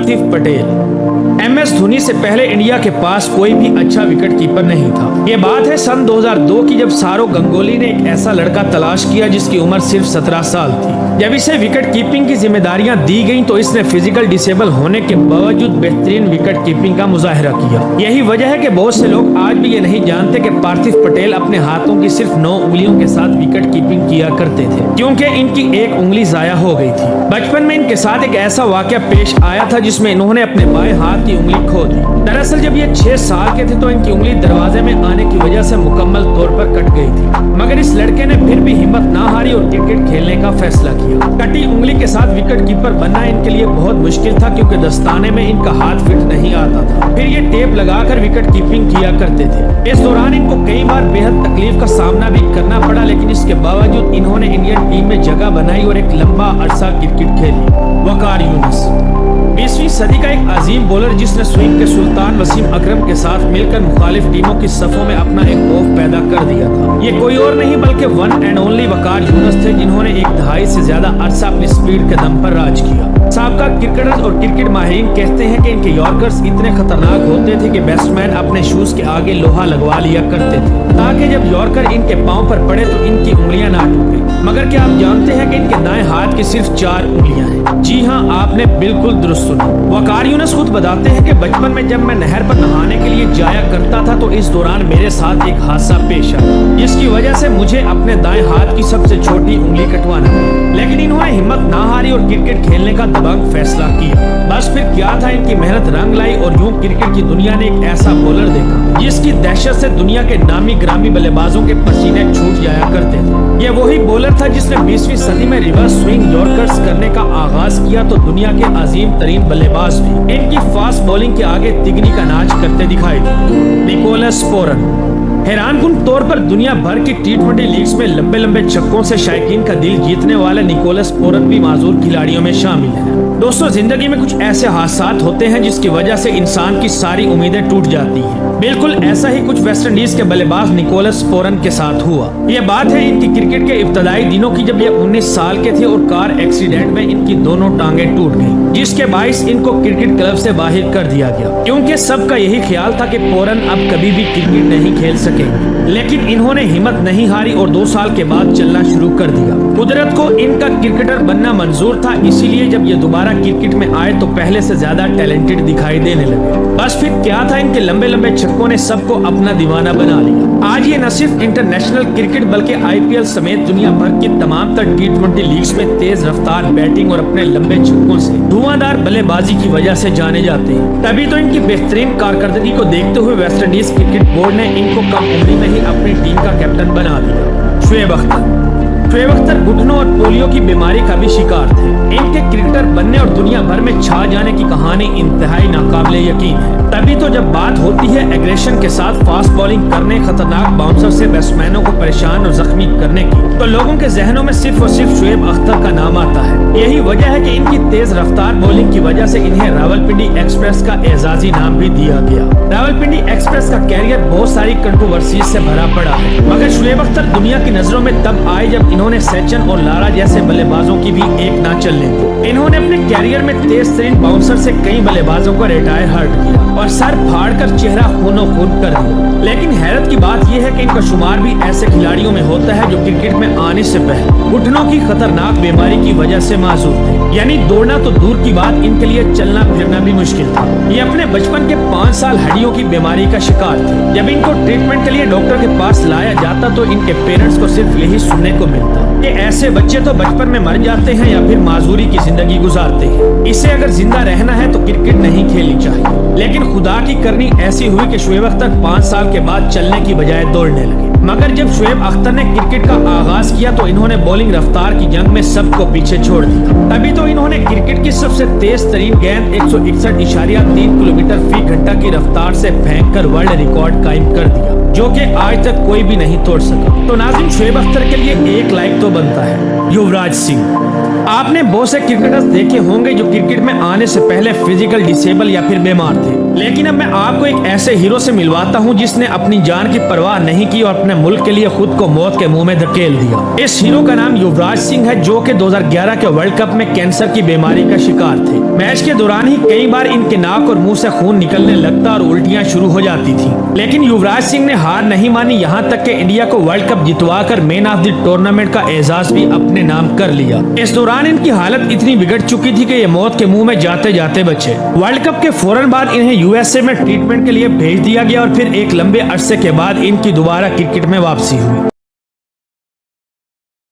पार्थिव Patel. MS Dhoni से पहले India के पास कोई भी अच्छा विकेट कीपर नहीं था। ये बात है सन 2002 की, जब सौरव गंगोली ने एक ऐसा लड़का तलाश किया जिसकी उम्र सिर्फ 17 साल थी। जब इसे विकेट कीपिंग की जिम्मेदारियां दी गईं तो इसने फिजिकल डिसेबल होने के बावजूद बेहतरीन विकेट कीपिंग का मुजाहिरा किया। यही वजह है कि बहुत से लोग आज भी ये नहीं जानते कि पार्थिव पटेल अपने हाथों की सिर्फ 9 उंगलियों के साथ विकेट कीपिंग किया करते थे, क्योंकि इनकी एक उंगली जाया हो गई थी। बचपन में इनके साथ एक ऐसा वाकया पेश आया था जिसमें इन्होंने अपने बाएं हाथ की उंगली खो दी। दरअसल जब ये 6 साल के थे तो इनकी उंगली दरवाजे में आने की वजह से मुकम्मल तौर पर कट गई थी, मगर इस लड़के ने फिर भी हिम्मत ना हारी और क्रिकेट खेलने का फैसला किया। कटी उंगली के साथ विकेट कीपर बनना इनके लिए बहुत मुश्किल था, क्योंकि दस्ताने में इनका हाथ फिट नहीं आता था। फिर ये टेप लगाकर विकेट कीपिंग किया करते थे। इस दौरान इनको कई बार बेहद तकलीफ का सामना भी करना पड़ा, लेकिन इसके बावजूद इन्होंने इंडियन टीम में जगह बनाई और एक लंबा अरसा क्रिकेट खेली। वकार यूनुस 20वीं सदी का एक अजीम बॉलर जिसने स्विंग के सुल्तान वसीम अकरम के साथ मिलकर मुखालिफ टीमों की सफों में अपना एक खौफ पैदा कर दिया था। ये कोई और नहीं बल्कि वन एंड ओनली वकार यूनुस थे, जिन्होंने एक दहाई से ज्यादा अरसा अपनी स्पीड के दम पर राज किया। साबका क्रिकेटर्स और क्रिकेट माहिरीन कहते हैं कि इनके यॉर्कर्स इतने खतरनाक होते थे कि बैट्समैन अपने शूज के आगे लोहा लगवा लिया करते थे, ताकि जब यॉर्कर इनके पांव पर पड़े तो इनकी उंगलियां ना टूटे। मगर क्या आप जानते हैं कि इनके दाएं हाथ की सिर्फ 4 उंगलियां हैं? जी हाँ, आपने बिल्कुल दुरुस्त सुना। वकार यूनुस खुद बताते हैं कि बचपन में जब मैं नहर पर नहाने के लिए जाया करता था तो इस दौरान मेरे साथ एक हादसा पेश आया, जिसकी वजह से मुझे अपने दाएं हाथ की सबसे छोटी उंगली कटवाना पड़ी। लेकिन इन्होंने हिम्मत ना हारी और क्रिकेट खेलने का दबंग फैसला किया। बस फिर क्या था, इनकी मेहनत रंग लाई और यूं क्रिकेट की दुनिया ने एक ऐसा बॉलर देखा जिसकी दहशत से दुनिया के नामी ग्रामी बल्लेबाजों के पसीने छूट जाया करते थे। ये वही बॉलर था जिसने 20वीं सदी में रिवर्स स्विंग यॉर्कर्स करने का आगाज किया, तो दुनिया के अजीम तरीन बल्लेबाज भी इनकी फास्ट बॉलिंग के आगे तिगनी का नाच करते दिखाई दिए। निकोलस पोरन हैरानकुन तौर पर दुनिया भर की T20 लीग्स में लंबे लंबे छक्कों से शायकीन का दिल जीतने वाले निकोलस पोरन भी माजूर खिलाड़ियों में शामिल है। दोस्तों, जिंदगी में कुछ ऐसे हादसात होते हैं जिसकी वजह से इंसान की सारी उम्मीदें टूट जाती हैं। बिल्कुल ऐसा ही कुछ वेस्ट इंडीज के बल्लेबाज निकोलस पोरन के साथ हुआ। ये बात है इनकी क्रिकेट के इब्तदाई दिनों की, जब ये 19 साल के थे और कार एक्सीडेंट में इनकी दोनों टांगें टूट गईं, जिसके बाइस इनको क्रिकेट क्लब से बाहर कर दिया गया, क्योंकि सबका यही ख्याल था कि पोरन अब कभी भी क्रिकेट नहीं खेल सकेंगे। लेकिन इन्होंने हिम्मत नहीं हारी और 2 साल के बाद चलना शुरू कर दिया। कुदरत को इनका क्रिकेटर बनना मंजूर था, इसीलिए जब ये दोबारा क्रिकेट में आए तो पहले से ज्यादा टैलेंटेड दिखाई देने लगे। बस फिर क्या था, इनके लंबे लंबे छक्कों ने सबको अपना दीवाना बना लिया। आज ये न सिर्फ इंटरनेशनल क्रिकेट बल्कि IPL समेत दुनिया भर की तमाम तर T20 लीग्स में तेज रफ्तार बैटिंग और अपने लंबे छक्कों से धुआंधार बल्लेबाजी की वजह से जाने जाते हैं। तभी तो इनकी बेहतरीन कारकर्दगी को देखते हुए वेस्ट इंडीज क्रिकेट बोर्ड ने इनको कम उम्र में ही अपनी टीम का कैप्टन बना दिया। शोएब अख्तर घुटनों और पोलियो की बीमारी का भी शिकार थे। इनके क्रिकेटर बनने और दुनिया भर में छा जाने की कहानी इंतहाई नाकाबिले यकीन है। तभी तो जब बात होती है एग्रेशन के साथ फास्ट बॉलिंग करने, खतरनाक बाउंसर से बैट्समैनों को परेशान और जख्मी करने की, तो लोगों के जहनों में सिर्फ और सिर्फ शोएब अख्तर का नाम आता है। यही वजह है कि इनकी तेज रफ्तार बॉलिंग की वजह से इन्हें रावलपिंडी एक्सप्रेस का एजाजी नाम भी दिया गया। रावलपिंडी एक्सप्रेस का कैरियर बहुत सारी कंट्रोवर्सीज से भरा पड़ा है, मगर शोएब अख्तर दुनिया की नजरों में तब आए जब इन्होंने सचिन और लारा जैसे बल्लेबाजों की भी एक ना चलने दी। इन्होंने अपने कैरियर में तेज तरीन बाउंसर से कई बल्लेबाजों को रिटायर हर्ट किया और सर फाड़कर चेहरा खूनो खून कर दिया। लेकिन हैरत की बात यह है कि इनका शुमार भी ऐसे खिलाड़ियों में होता है जो क्रिकेट में आने से पहले घुटनों की खतरनाक बीमारी की वजह से माजूर थे। यानी दौड़ना तो दूर की बात, इनके लिए चलना फिरना भी मुश्किल था। ये अपने बचपन के 5 साल हड्डियों की बीमारी का शिकार थे। जब इनको ट्रीटमेंट के लिए डॉक्टर के पास लाया जाता तो इनके पेरेंट्स को सिर्फ यही सुनने को मिलता कि ऐसे बच्चे तो बचपन में मर जाते हैं या फिर माजूरी की जिंदगी गुजारते हैं। इसे अगर जिंदा रहना है तो क्रिकेट नहीं खेलनी चाहिए। लेकिन खुदा की करनी ऐसी हुई कि शोएब अख्तर 5 साल के बाद चलने की बजाय दौड़ने लगे। मगर जब शोएब अख्तर ने क्रिकेट का आगाज किया तो इन्होंने बॉलिंग रफ्तार की जंग में सबको पीछे छोड़ दिया। तभी तो इन्होंने क्रिकेट की सबसे तेज तरीन गेंद 161.3 किलोमीटर फी घंटा की रफ्तार से फेंककर वर्ल्ड रिकॉर्ड कायम कर दिया, जो कि आज तक कोई भी नहीं तोड़ सका। तो नाज़रीन, शोएब अख्तर के लिए एक लाइक तो बनता है। युवराज सिंह آپ نے بہت سے کرکٹرز دیکھے ہوں گے جو کرکٹ میں آنے سے پہلے فزیکل ڈسیبل یا پھر بیمار تھے، لیکن اب میں آپ کو ایک ایسے ہیرو سے ملواتا ہوں جس نے اپنی جان کی پرواہ نہیں کی اور اپنے ملک کے لیے خود کو موت کے منہ میں دھکیل دیا۔ اس ہیرو کا نام یوراج سنگھ ہے، جو کہ 2011 کے ورلڈ کپ میں کینسر کی بیماری کا شکار تھے۔ میچ کے دوران ہی کئی بار ان کے ناک اور منہ سے خون نکلنے لگتا اور الٹیاں شروع ہو جاتی تھی، لیکن یوراج سنگھ نے ہار نہیں مانی، یہاں تک کہ انڈیا کو ورلڈ کپ جتوا کر مین آف دی ٹورنامنٹ کا اعزاز بھی اپنے نام کر لیا۔ اس دوران ان کی حالت اتنی بگڑ چکی تھی کہ یہ موت کے منہ میں جاتے جاتے بچے۔ ورلڈ کپ کے فوراً بعد انہیں یو ایس اے میں ٹریٹمنٹ کے لیے بھیج دیا گیا اور پھر ایک لمبے عرصے کے بعد ان کی دوبارہ کرکٹ میں واپسی ہوئی۔